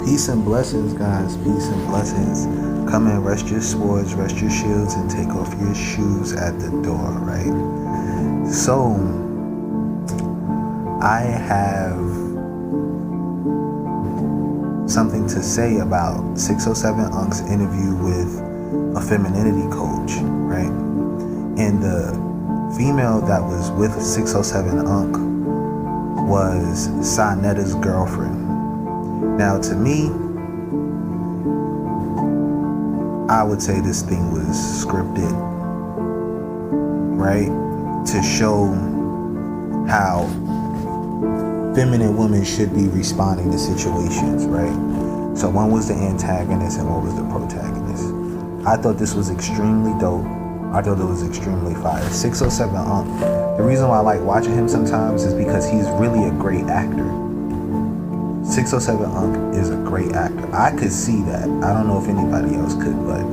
Peace and blessings, guys. Peace and blessings. Come and rest your swords, rest your shields, and take off your shoes at the door, right? So, I have something to say about 607 Unc's interview with a femininity coach, right? And the female that was with 607 Unc was Santer's girlfriend. Now, to me, I would say this thing was scripted, right? To show how feminine women should be responding to situations, right? So one was the antagonist and one was the protagonist. I thought this was extremely dope. I thought it was extremely fire. 607 Unc, the reason why I like watching him sometimes is because he's really a great actor. 607 Unc is a great actor. I could see that. I don't know if anybody else could, but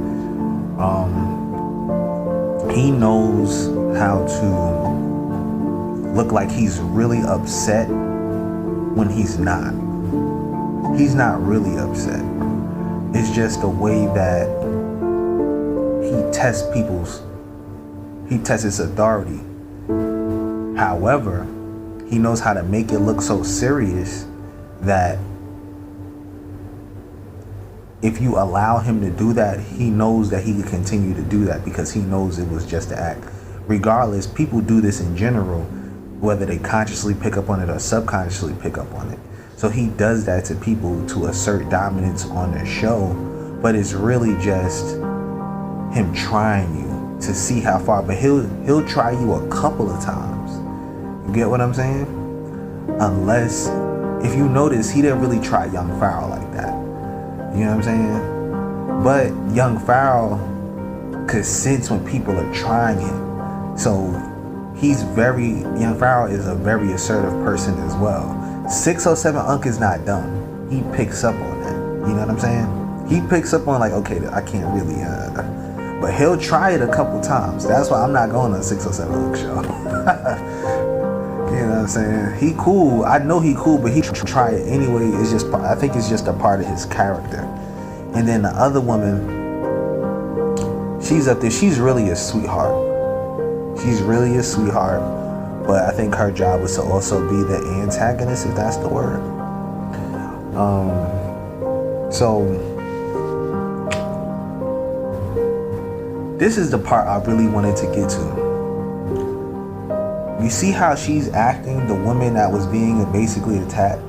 he knows how to look like he's really upset when he's not. He's not really upset. It's just the way that he tests his authority. However, he knows how to make it look so serious that if you allow him to do that, he knows that he can continue to do that because he knows it was just an act. Regardless, people do this in general, whether they consciously pick up on it or subconsciously pick up on it. So he does that to people to assert dominance on their show, but it's really just him trying you to see how far. But he'll try you a couple of times. You get what I'm saying? Unless, if you notice, he didn't really try Young Pharaoh like that. You know what I'm saying? But Young Pharaoh could sense when people are trying it. So Young Pharaoh is a very assertive person as well. 607 Unc is not dumb. He picks up on that. You know what I'm saying? He picks up on like, okay, I can't really, but he'll try it a couple times. That's why I'm not going on a 607 Unc show. You know what I'm saying? He cool. I know he cool, but he try it anyway. I think it's just a part of his character. And then the other woman, she's up there. She's really a sweetheart. She's really a sweetheart. But I think her job was to also be the antagonist, if that's the word. So this is the part I really wanted to get to. You see how she's acting, the woman that was being basically attacked?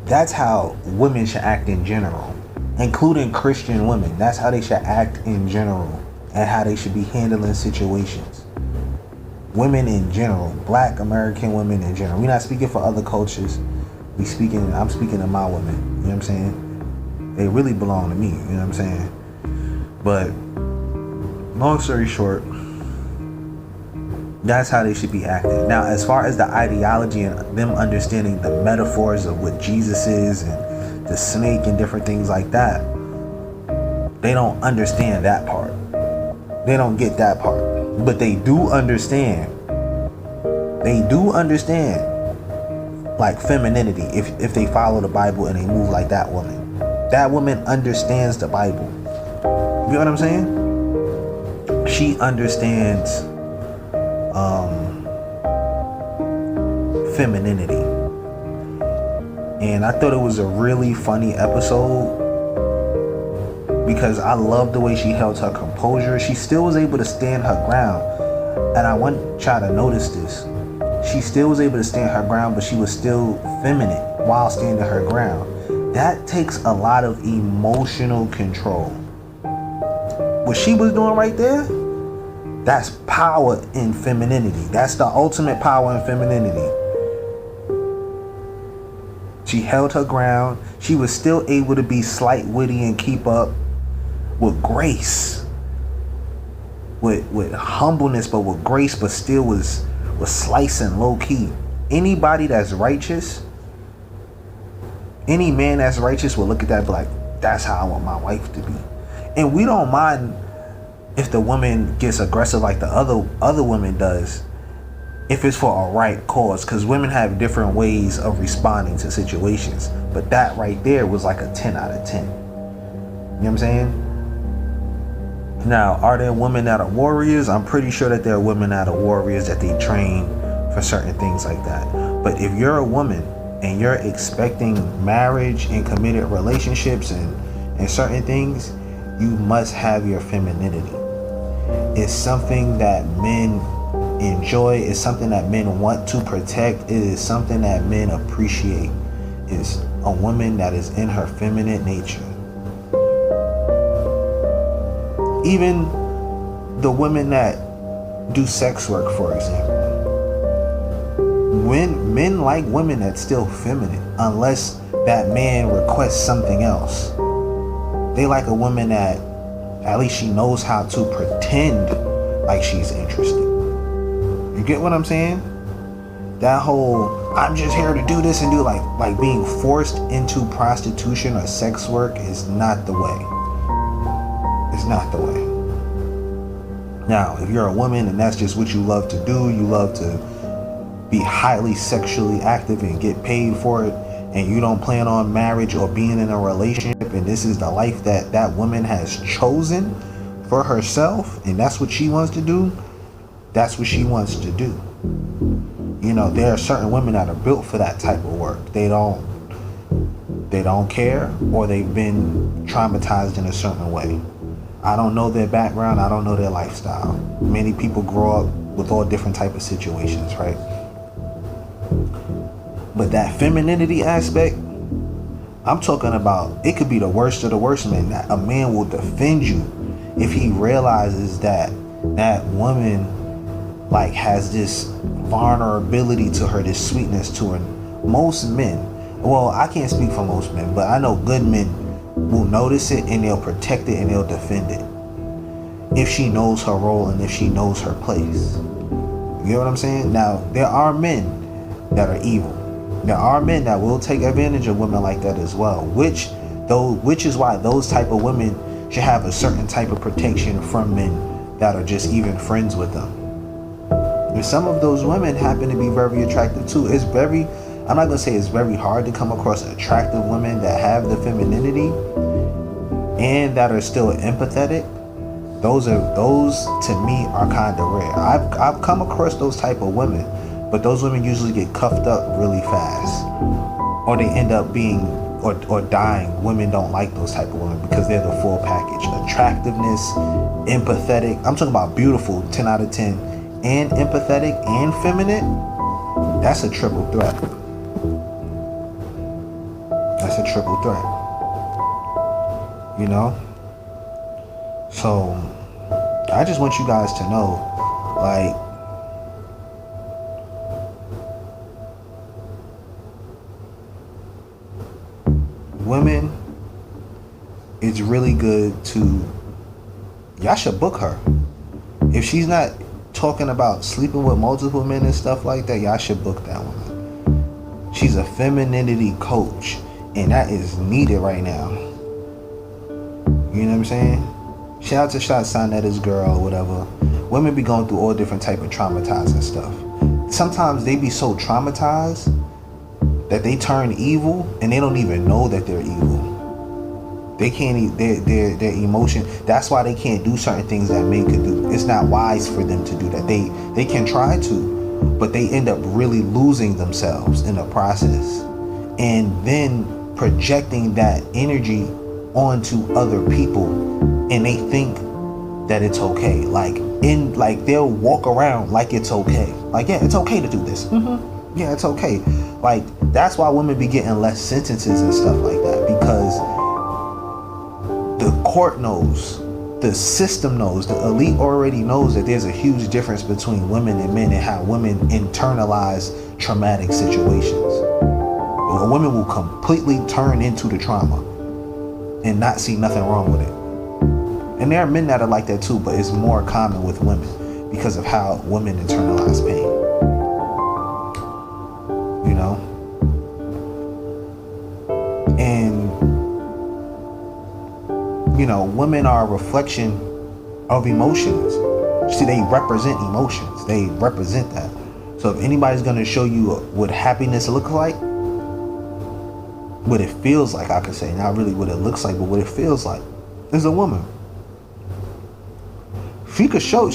That's how women should act in general, including Christian women. That's how they should act in general and how they should be handling situations. Women in general, Black American women in general. We're not speaking for other cultures. I'm speaking to my women. You know what I'm saying? They really belong to me. You know what I'm saying? But long story short, that's how they should be acting. Now, as far as the ideology and them understanding the metaphors of what Jesus is and the snake and different things like that, they don't understand that part. They don't get that part. But they do understand. They do understand, like, femininity. If they follow the Bible and they move like that woman. That woman understands the Bible. You know what I'm saying? She understands femininity. And I thought it was a really funny episode because I love the way she held her composure. She still was able to stand her ground. And I want y'all to notice this. She still was able to stand her ground, but she was still feminine while standing her ground. That takes a lot of emotional control. What she was doing right there, that's power in femininity. That's the ultimate power in femininity. She held her ground. She was still able to be slight, witty, and keep up with grace. With humbleness, but with grace, but still was slicing low key. Anybody that's righteous, any man that's righteous will look at that and be like, that's how I want my wife to be. And we don't mind if the woman gets aggressive like the other woman does. if it's for a right cause, because women have different ways of responding to situations. But that right there was like a 10 out of 10. You know what I'm saying? Now, are there women that are warriors? I'm pretty sure that there are women that are warriors, that they train for certain things like that. But if you're a woman and you're expecting marriage and committed relationships and certain things, you must have your femininity. It's something that men enjoy. It's something that men want to protect. It is something that men appreciate. It's a woman that is in her feminine nature. Even the women that do sex work, for example, when men like women that's still feminine, unless that man requests something else. They like a woman that at least she knows how to pretend like she's interested. You get what I'm saying? That whole I'm just here to do this and do like being forced into prostitution or sex work is not the way. It's not the way. Now, if you're a woman and that's just what you love to do, you love to be highly sexually active and get paid for it, and you don't plan on marriage or being in a relationship, and this is the life that that woman has chosen for herself, and that's what she wants to do, that's what she wants to do. You know, there are certain women that are built for that type of work. They don't care, or they've been traumatized in a certain way. I don't know their background. I don't know their lifestyle. Many people grow up with all different type of situations, right? But that femininity aspect, I'm talking about, it could be the worst of the worst men. That a man will defend you if he realizes that that woman like has this vulnerability to her, this sweetness to her. Most men, well, I can't speak for most men, but I know good men will notice it and they'll protect it and they'll defend it if she knows her role and if she knows her place. You know what I'm saying? Now, there are men that are evil. There are men that will take advantage of women like that as well, which is why those type of women should have a certain type of protection from men that are just even friends with them. And some of those women happen to be very attractive too. I'm not gonna say it's very hard to come across attractive women that have the femininity and that are still empathetic. Those to me are kind of rare. I've come across those type of women, but those women usually get cuffed up really fast, or they end up being or dying. Women don't like those type of women because they're the full package: attractiveness, empathetic. I'm talking about beautiful, 10 out of 10, and empathetic and feminine. That's a triple threat. That's a triple threat. You know? So, I just want you guys to know, like, women, it's really good to, y'all should book her. If she's not talking about sleeping with multiple men and stuff like that, y'all should book that woman. She's a femininity coach, and that is needed right now. You know what I'm saying? Shout out to Santer's girl or whatever. Women be going through all different type of traumatizing stuff. Sometimes they be so traumatized that they turn evil and they don't even know that they're evil. They can't, their emotion, that's why they can't do certain things that men could do. It's not wise for them to do that. They can try to, but they end up really losing themselves in the process, and then projecting that energy onto other people, and they think that it's okay. Like they'll walk around like it's okay. Like, yeah, it's okay to do this. Yeah, it's okay. Like, that's why women be getting less sentences and stuff like that, because the court knows, the system knows, the elite already knows that there's a huge difference between women and men and how women internalize traumatic situations. A woman will completely turn into the trauma and not see nothing wrong with it. And there are men that are like that too, but it's more common with women because of how women internalize pain. You know? And, you know, women are a reflection of emotions. See, they represent emotions. They represent that. So if anybody's gonna show you what happiness looks like, what it feels like, I could say, not really what it looks like, but what it feels like, is a woman. She could show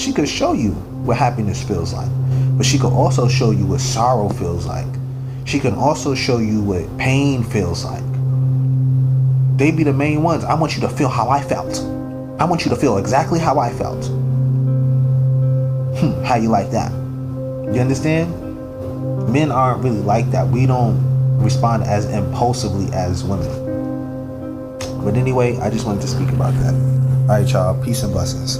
you what happiness feels like, but she could also show you what sorrow feels like. She can also show you what pain feels like. They be the main ones. I want you to feel how I felt. I want you to feel exactly how I felt. How you like that? You understand? Men aren't really like that. We don't respond as impulsively as women. But anyway, I just wanted to speak about that. All right, y'all. Peace and blessings.